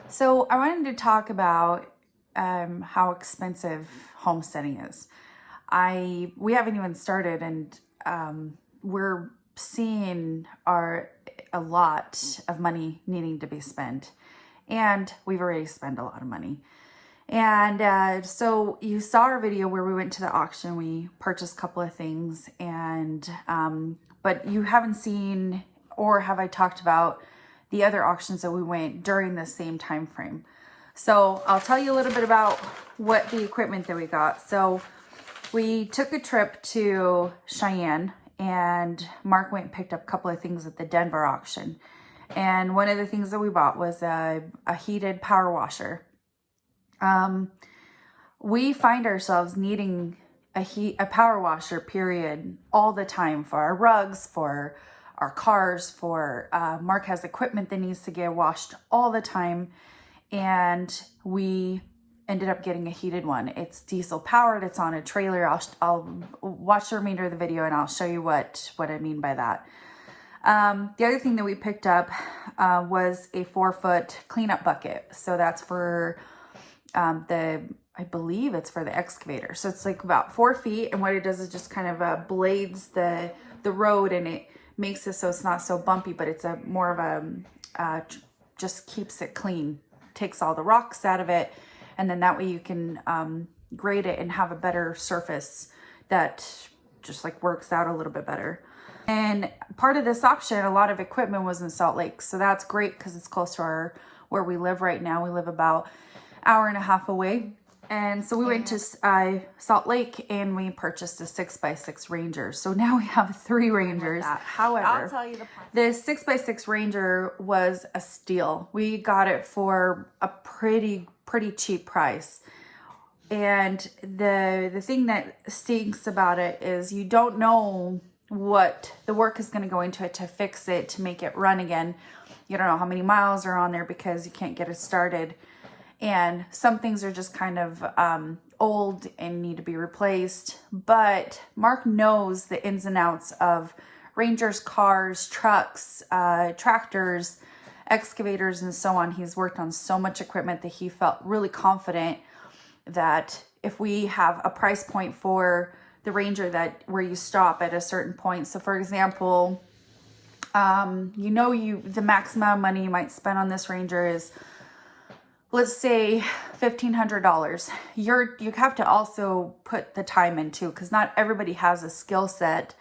So I wanted to talk about how expensive homesteading is. We haven't even started, and we're seeing a lot of money needing to be spent, and we've already spent a lot of money. And so you saw our video where we went to the auction. We purchased a couple of things, and but you haven't seen, or have I talked about the other auctions that we went during the same time frame. So I'll tell you a little bit about what the equipment that we got. So we took a trip to Cheyenne, and Mark went and picked up a couple of things at the Denver auction. And one of the things that we bought was a heated power washer. We find ourselves needing a power washer, period, all the time for our rugs, for our cars, for Mark has equipment that needs to get washed all the time, and we ended up getting a heated one. It's diesel powered. It's on a trailer. I'll watch the remainder of the video and I'll show you what I mean by that. The other thing that we picked up was a 4-foot cleanup bucket. So that's for I believe it's for the excavator. So it's like about 4 feet, and what it does is just kind of blades the road, and it makes it so it's not so bumpy, but it's more of a just keeps it clean, takes all the rocks out of it, and then that way you can grade it and have a better surface that just like works out a little bit better. And part of this auction, a lot of equipment was in Salt Lake, so that's great because it's close to where we live right now. We live about an hour and a half away. And so we went to Salt Lake, and we purchased a 6x6 Ranger. So now we have 3 Rangers. However, I'll tell you the price. The 6x6 Ranger was a steal. We got it for a pretty cheap price. And the thing that stinks about it is you don't know what the work is going to go into it to fix it, to make it run again. You don't know how many miles are on there because you can't get it started. And some things are just kind of old and need to be replaced. But Mark knows the ins and outs of Rangers, cars, trucks, tractors, excavators, and so on. He's worked on so much equipment that he felt really confident that if we have a price point for the Ranger where you stop at a certain point. So for example, the maximum money you might spend on this Ranger is, let's say $1,500. You have to also put the time in too, because not everybody has a skill set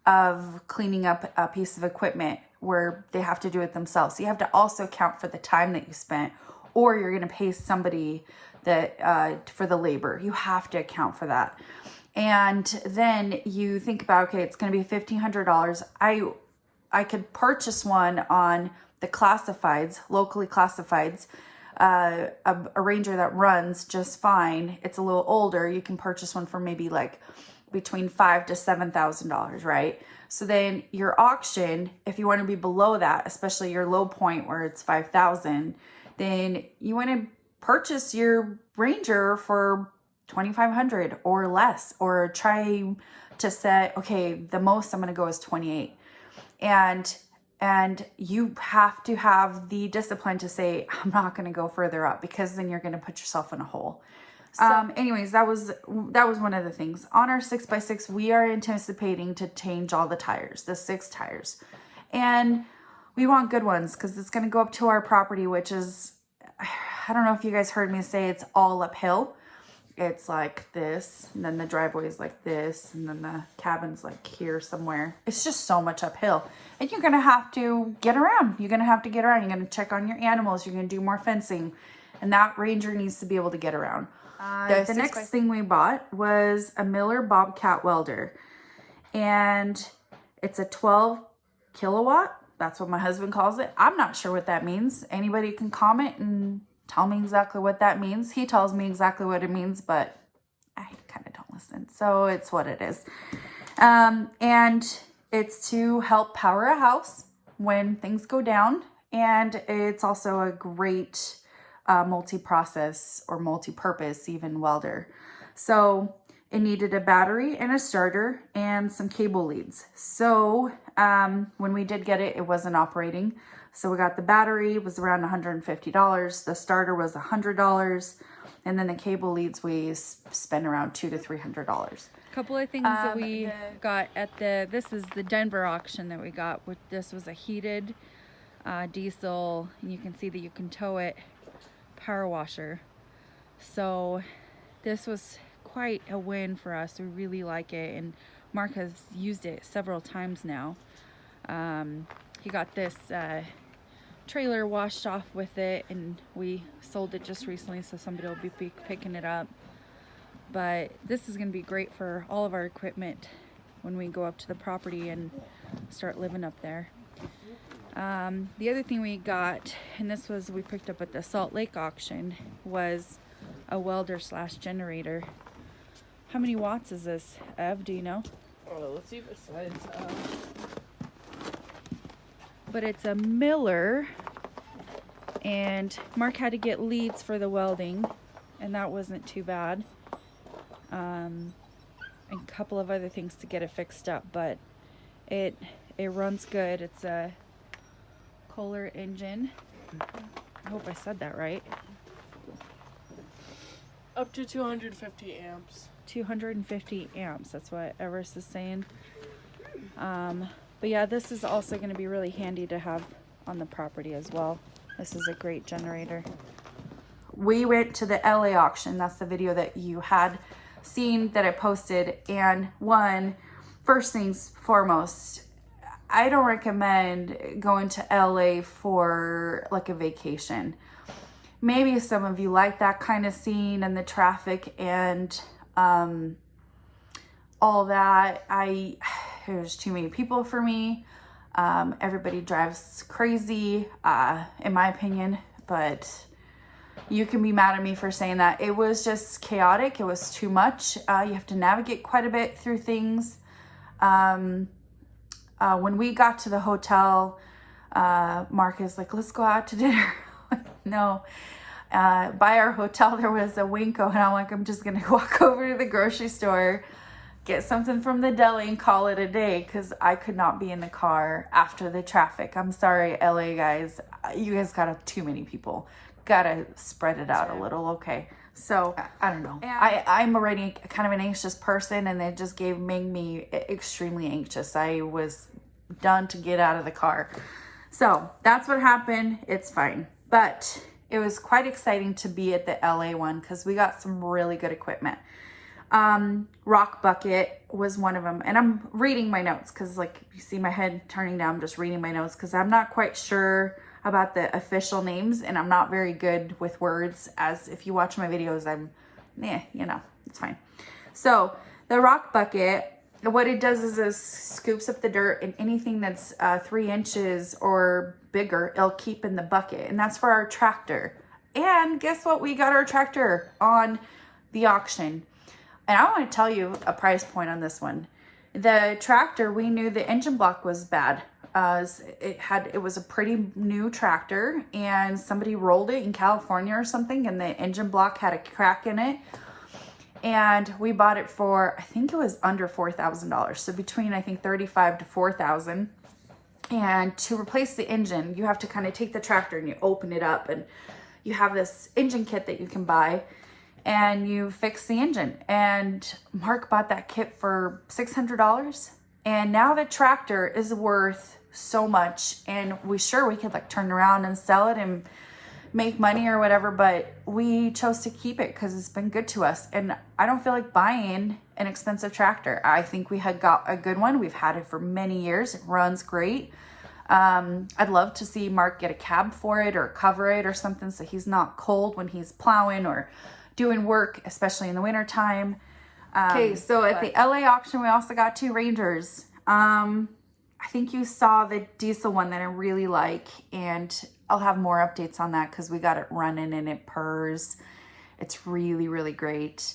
of cleaning up a piece of equipment where they have to do it themselves. So you have to also account for the time that you spent, or you're going to pay somebody that for the labor. You have to account for that. And then you think about, okay, it's going to be $1,500. I could purchase one on the classifieds, locally classifieds, a Ranger that runs just fine. It's a little older. You can purchase one for maybe like between $5,000 to $7,000, right? So then your auction, if you want to be below that, especially your low point where it's $5,000, then you want to purchase your Ranger for $2,500 or less, or try to set, okay, the most I'm going to go is $28,000. And you have to have the discipline to say, I'm not going to go further up, because then you're going to put yourself in a hole. So anyways, that was one of the things. On our 6x6, we are anticipating to change all the tires, the 6 tires. And we want good ones because it's going to go up to our property, which is, I don't know if you guys heard me say, it's all uphill. It's like this, and then the driveway is like this, and then the cabin's like here somewhere. It's just so much uphill. And you're going to have to get around. You're going to have to get around. You're going to check on your animals. You're going to do more fencing. And that Ranger needs to be able to get around. The next thing we bought was a Miller Bobcat welder. And it's a 12 kilowatt. That's what my husband calls it. I'm not sure what that means. Anybody can comment and tell me exactly what that means. He tells me exactly what it means, but I kind of don't listen. So it's what it is. And it's to help power a house when things go down. And it's also a great multi-process or multi-purpose even welder. So it needed a battery and a starter and some cable leads. So When we did get it, it wasn't operating. So we got the battery, it was around $150. The starter was $100. And then the cable leads we spent around $200 to $300. A couple of things that we got at this is the Denver auction that we got. This was a heated diesel, and you can see that you can tow it, power washer. So this was quite a win for us. We really like it, and Mark has used it several times now. He got this trailer washed off with it, and we sold it just recently, so somebody will be picking it up. But this is going to be great for all of our equipment when we go up to the property and start living up there. The other thing we got, and this was we picked up at the Salt Lake auction, was a welder / generator. How many watts is this, Ev? Do you know? Let's see if it says. But it's a Miller, and Mark had to get leads for the welding, and that wasn't too bad. And a couple of other things to get it fixed up, but it runs good. It's a Kohler engine. I hope I said that right. Up to 250 amps. 250 amps, that's what Everest is saying. But yeah, this is also going to be really handy to have on the property as well. This is a great generator. We went to the LA auction. That's the video that you had seen that I posted. And first things foremost, I don't recommend going to LA for like a vacation. Maybe some of you like that kind of scene and the traffic and all that. There's too many people for me. Everybody drives crazy, in my opinion, but you can be mad at me for saying that. It was just chaotic. It was too much. You have to navigate quite a bit through things. When we got to the hotel, Mark is like, let's go out to dinner. No. By our hotel, there was a Winco, and I'm like, I'm just going to walk over to the grocery store, get something from the deli, and call it a day, because I could not be in the car after the traffic. I'm sorry, LA guys. You guys got too many people. Gotta spread it out a little, okay? So, I don't know. I'm already kind of an anxious person, and it just made me extremely anxious. I was done to get out of the car. So, that's what happened. It's fine. But it was quite exciting to be at the LA one, because we got some really good equipment. Rock bucket was one of them, and I'm reading my notes because, like, you see my head turning down. I'm just reading my notes because I'm not quite sure about the official names, and I'm not very good with words. As if you watch my videos, it's fine. So the rock bucket, what it does is it scoops up the dirt, and anything that's 3 inches or bigger, it'll keep in the bucket, and that's for our tractor. And guess what? We got our tractor on the auction. And I want to tell you a price point on this one. The tractor, we knew the engine block was bad. It was a pretty new tractor, and somebody rolled it in California or something, and the engine block had a crack in it. And we bought it for, I think it was under $4,000. So between, I think, $35,000 to $4,000. And to replace the engine, you have to kind of take the tractor and you open it up, and you have this engine kit that you can buy, and you fix the engine. And Mark bought that kit for $600, and now the tractor is worth so much, and we could like turn around and sell it and make money or whatever, but we chose to keep it because it's been good to us. And I don't feel like buying an expensive tractor. I think we had got a good one. We've had it for many years. It runs great. I'd love to see Mark get a cab for it or cover it or something, so he's not cold when he's plowing or doing work, especially in the winter time. Okay, so at the LA auction, we also got 2 Rangers. I think you saw the diesel one that I really like, and I'll have more updates on that because we got it running and it purrs. It's really, really great.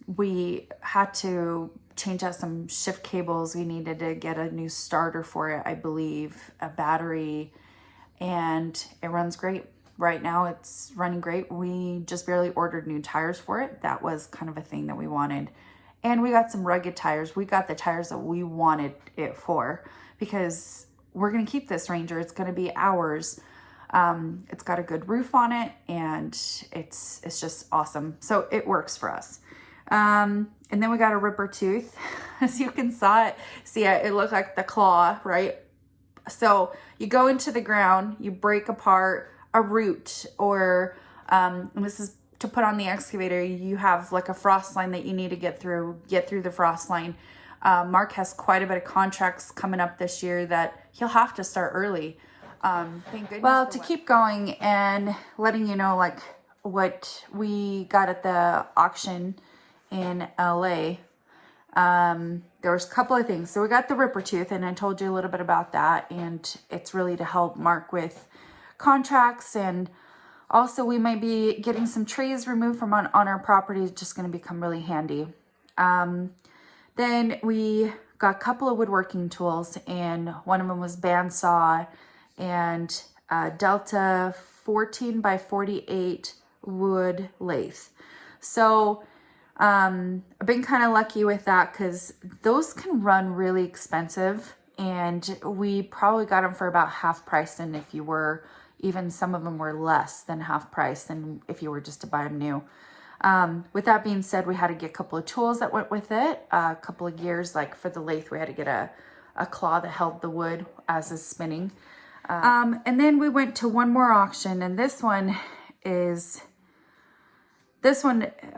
We had to change out some shift cables. We needed to get a new starter for it, I believe, a battery, and it runs great. Right now it's running great. We just barely ordered new tires for it. That was kind of a thing that we wanted. And we got some rugged tires. We got the tires that we wanted it for because we're going to keep this Ranger. It's going to be ours. It's got a good roof on it and it's just awesome. So it works for us. And then we got a ripper tooth. As you can see it looked like the claw, right? So you go into the ground, you break apart a root or, and this is to put on the excavator, you have like a frost line that you need to get through the frost line. Mark has quite a bit of contracts coming up this year that he'll have to start early. Thank goodness. Well, to keep going and letting you know like what we got at the auction in LA, there was a couple of things. So we got the ripper tooth and I told you a little bit about that, and it's really to help Mark with contracts, and also we might be getting some trees removed from on our property. It's just going to become really handy. Then we got a couple of woodworking tools, and one of them was bandsaw and Delta 14 by 48 wood lathe. So I've been kind of lucky with that because those can run really expensive, and we probably got them for about half price. And if you were, even some of them were less than half price than if you were just to buy them new. With that being said, we had to get a couple of tools that went with it, a couple of gears. Like for the lathe, we had to get a claw that held the wood as it's spinning. And then we went to one more auction, and this one,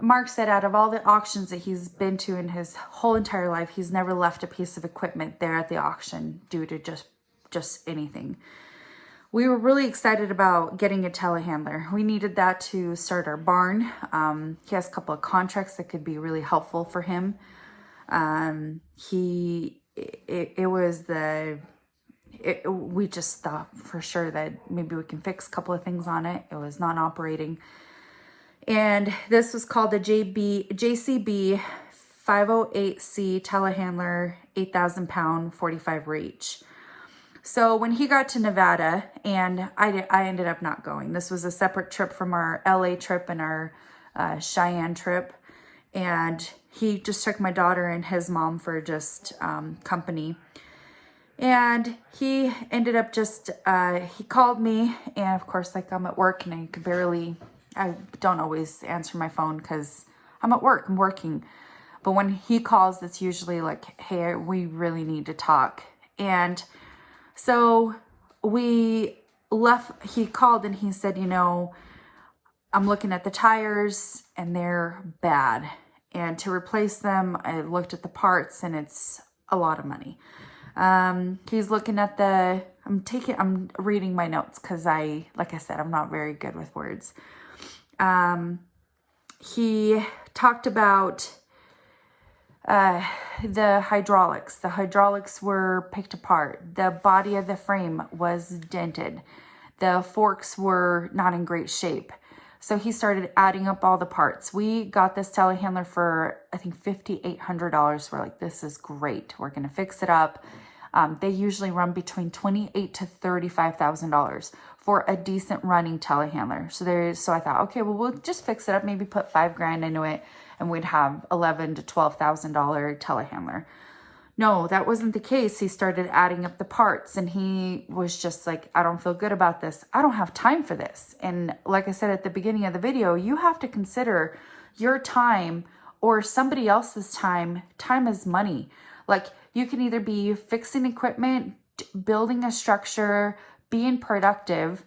Mark said out of all the auctions that he's been to in his whole entire life, he's never left a piece of equipment there at the auction due to just anything. We were really excited about getting a telehandler. We needed that to start our barn. He has a couple of contracts that could be really helpful for him. We just thought for sure that maybe we can fix a couple of things on it. It was non-operating. And this was called the JCB 508C telehandler, 8,000 pound, 45 reach. So when he got to Nevada, and I ended up not going. This was a separate trip from our LA trip and our Cheyenne trip. And he just took my daughter and his mom for just company. And he ended up he called me, and of course, like I'm at work and I don't always answer my phone because I'm at work, I'm working. But when he calls, it's usually like, hey, we really need to talk. And so he called and he said, I'm looking at the tires and they're bad. And to replace them, I looked at the parts and it's a lot of money. He's looking at I'm reading my notes because like I said, I'm not very good with words. He talked about the hydraulics. The hydraulics were picked apart. The body of the frame was dented. The forks were not in great shape. So he started adding up all the parts. We got this telehandler for, I think, $5,800. We're like, this is great. We're going to fix it up. They usually run between $28,000 to $35,000 for a decent running telehandler. So I thought, okay, well, we'll just fix it up, maybe put $5,000 into it, and we'd have $11,000 to $12,000 telehandler. No, that wasn't the case. He started adding up the parts, and he was just like, I don't feel good about this. I don't have time for this. And like I said at the beginning of the video, you have to consider your time or somebody else's time. Time is money. Like, you can either be fixing equipment, building a structure, being productive,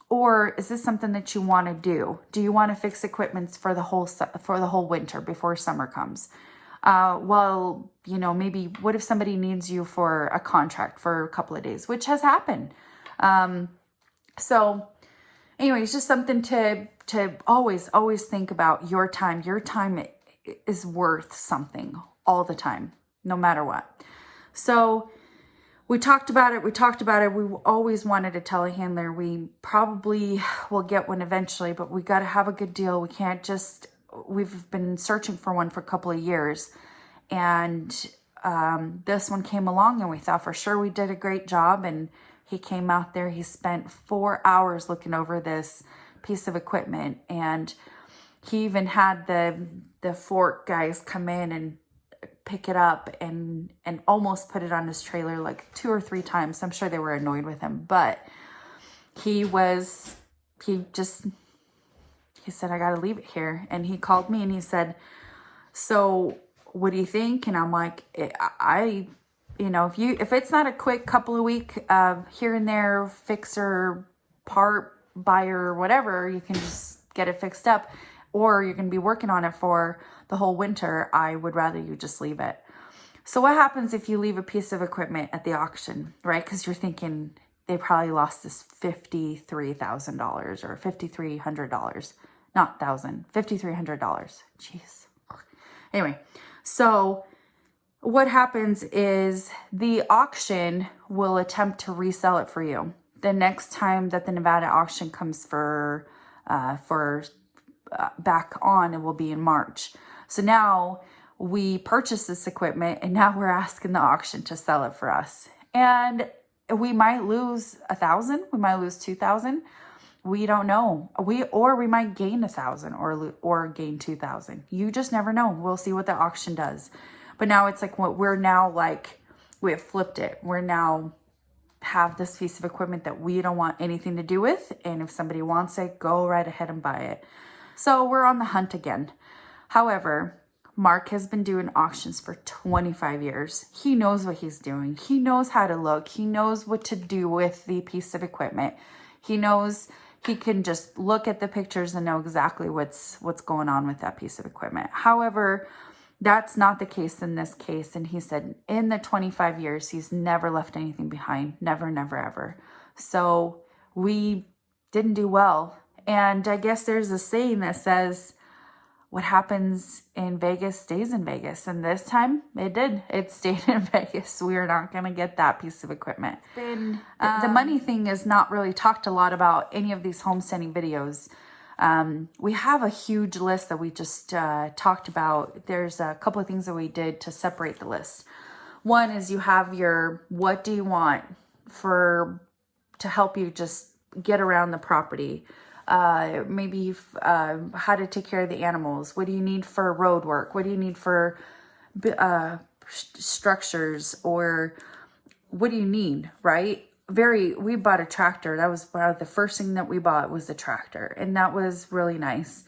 or is this something that you want to do? Do you want to fix equipment for the whole winter before summer comes? Maybe what if somebody needs you for a contract for a couple of days, which has happened. So anyways, just something to always think about your time. Your time is worth something all the time, no matter what. So we talked about it. We always wanted a telehandler. We probably will get one eventually, but we got to have a good deal. We can't we've been searching for one for a couple of years, and this one came along, and we thought for sure we did a great job. And he came out there, he spent 4 hours looking over this piece of equipment, and he even had the fork guys come in and pick it up and almost put it on his trailer like 2 or 3 times. I'm sure they were annoyed with him, but he said, I got to leave it here. And he called me and he said, so what do you think? And I'm like, if it's not a quick couple of week here and there fixer, part buyer, whatever, you can just get it fixed up, or you're going to be working on it for the whole winter. I would rather you just leave it. So what happens if you leave a piece of equipment at the auction, right? Because you're thinking they probably lost this $53,000 or $5,300, not thousand, $5,300. Jeez. Anyway, so what happens is the auction will attempt to resell it for you. The next time that the Nevada auction comes back on, it will be in March. So now we purchased this equipment and now we're asking the auction to sell it for us. And we might lose 1,000, we might lose 2,000. We don't know. We might gain 1,000 or gain 2,000. You just never know. We'll see what the auction does. But now it's like we have flipped it. We're now have this piece of equipment that we don't want anything to do with. And if somebody wants it, go right ahead and buy it. So we're on the hunt again. However, Mark has been doing auctions for 25 years. He knows what he's doing. He knows how to look. He knows what to do with the piece of equipment. He knows he can just look at the pictures and know exactly what's going on with that piece of equipment. However, that's not the case in this case. And he said in the 25 years, he's never left anything behind. Never, never, ever. So we didn't do well. And I guess there's a saying that says, what happens in Vegas stays in Vegas. And this time it did. It stayed in Vegas. We are not going to get that piece of equipment. The money thing is not really talked a lot about any of these homesteading videos. We have a huge list that we just talked about. There's a couple of things that we did to separate the list. One is you have your what do you want to help you just get around the property. Maybe how to take care of the animals. What do you need for road work? What do you need for structures? Or what do you need, right? We bought a tractor. That was the first thing that we bought was the tractor. And that was really nice.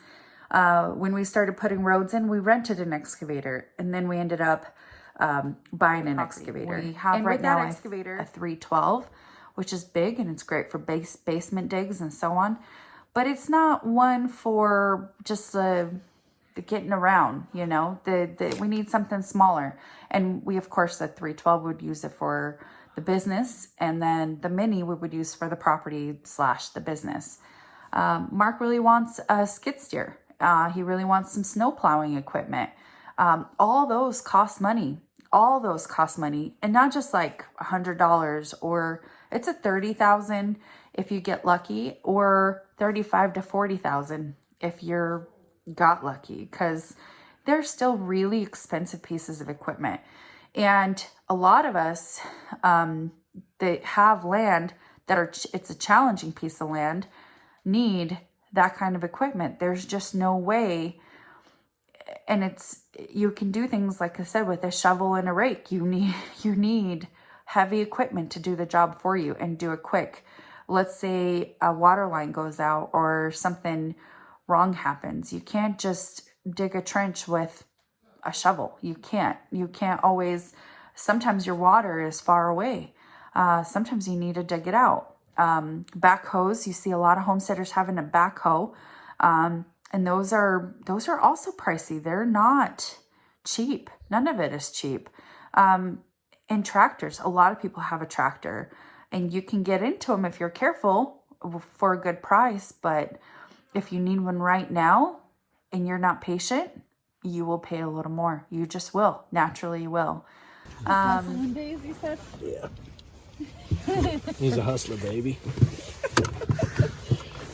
When we started putting roads in, we rented an excavator. And then we ended up buying an excavator. We have right now a 312, which is big and it's great for basement digs and so on. But it's not one for just the getting around, you know. We need something smaller. And we, of course, the 312 would use it for the business. And then the mini we would use for the property / the business. Mark really wants a skid steer. He really wants some snow plowing equipment. All those cost money. And not just like $100 or it's a $30,000 if you get lucky, or $35,000 to $40,000 if you're got lucky, because they're still really expensive pieces of equipment. And a lot of us that have land it's a challenging piece of land, need that kind of equipment. There's just no way. And you can do things, like I said, with a shovel and a rake. You need heavy equipment to do the job for you and do it quick. Let's say a water line goes out or something wrong happens. You can't just dig a trench with a shovel. You can't always. Sometimes your water is far away. Sometimes you need to dig it out. Backhoes, you see a lot of homesteaders having a backhoe. And those are also pricey. They're not cheap. None of it is cheap. And tractors, a lot of people have a tractor. And you can get into them if you're careful for a good price. But if you need one right now and you're not patient, you will pay a little more. You just will. Naturally, you will. Days, you said? Yeah. He's a hustler, baby.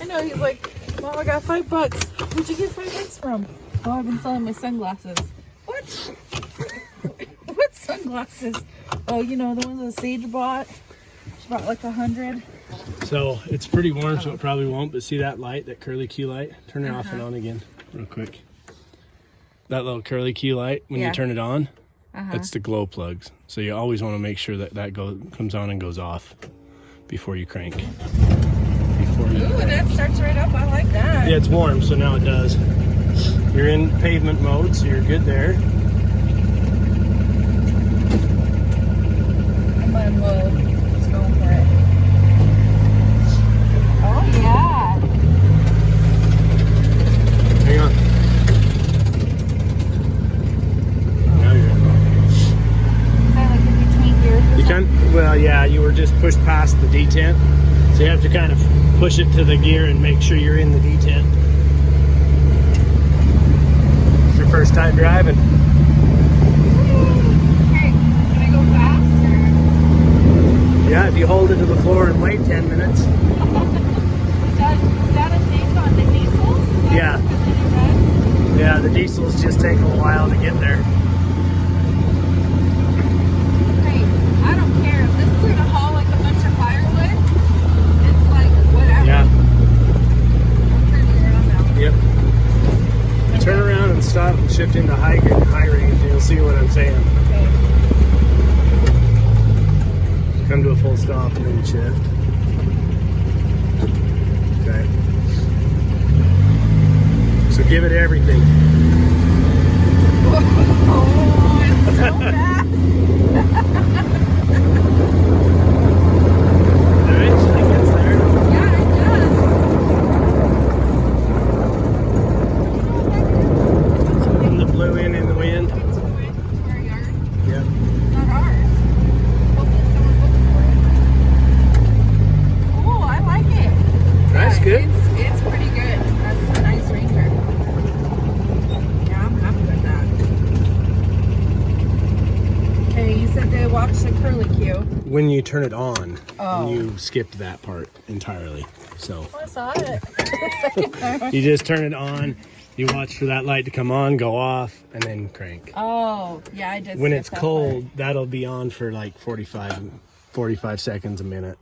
I know. He's like, Mom, I got $5. Where'd you get $5 from? Oh, I've been selling my sunglasses. What? What sunglasses? Oh, the ones that Sage bought. She bought like 100. So it's pretty warm, so it probably won't. But see that light, that curly key light? Turn it off and on again, real quick. That little curly key light when you turn it on. That's the glow plugs. So you always want to make sure that comes on and goes off before you crank. Ooh, that starts right up. I like that. Yeah, it's warm, so now it does. You're in pavement mode, so you're good there. Come on, Will. Let's go for it. Oh, yeah. Hang on. Now you're in. Is that like in between gears? You can, well, yeah, you were just pushed past the detent. So you have to kind of push it to the gear and make sure you're in the detent. It's your first time driving. Okay, can I go faster? Yeah, if you hold it to the floor and wait 10 minutes. Is that a thing on the diesels? Is that Yeah. something that it does? Yeah, the diesels just take a while to get there. Hey, I don't care. If this is gonna haul like a bunch of firewood, it's like whatever. Yeah. I'm turning around now. Yep. Turn around and stop and shift into high range and you'll see what I'm saying. Okay. Come to a full stop and then shift. Okay. So give it everything. Oh, it's so fast. Eventually gets there. Yeah, it does. And the blue in the wind. To our yard. Yep. It's not ours. Hopefully someone's looking for it. Oh, I like it. That's good. It's pretty good. That's a nice Ranger. Yeah, I'm happy with that. Okay, you said to watch the curly Q. When you turn it on, Oh. you skipped that part entirely. So I saw it. The second time. you just turn it on, you watch for that light to come on, go off, and then crank. Oh, yeah, I did. When skip it's that cold, that'll be on for like 45 seconds a minute.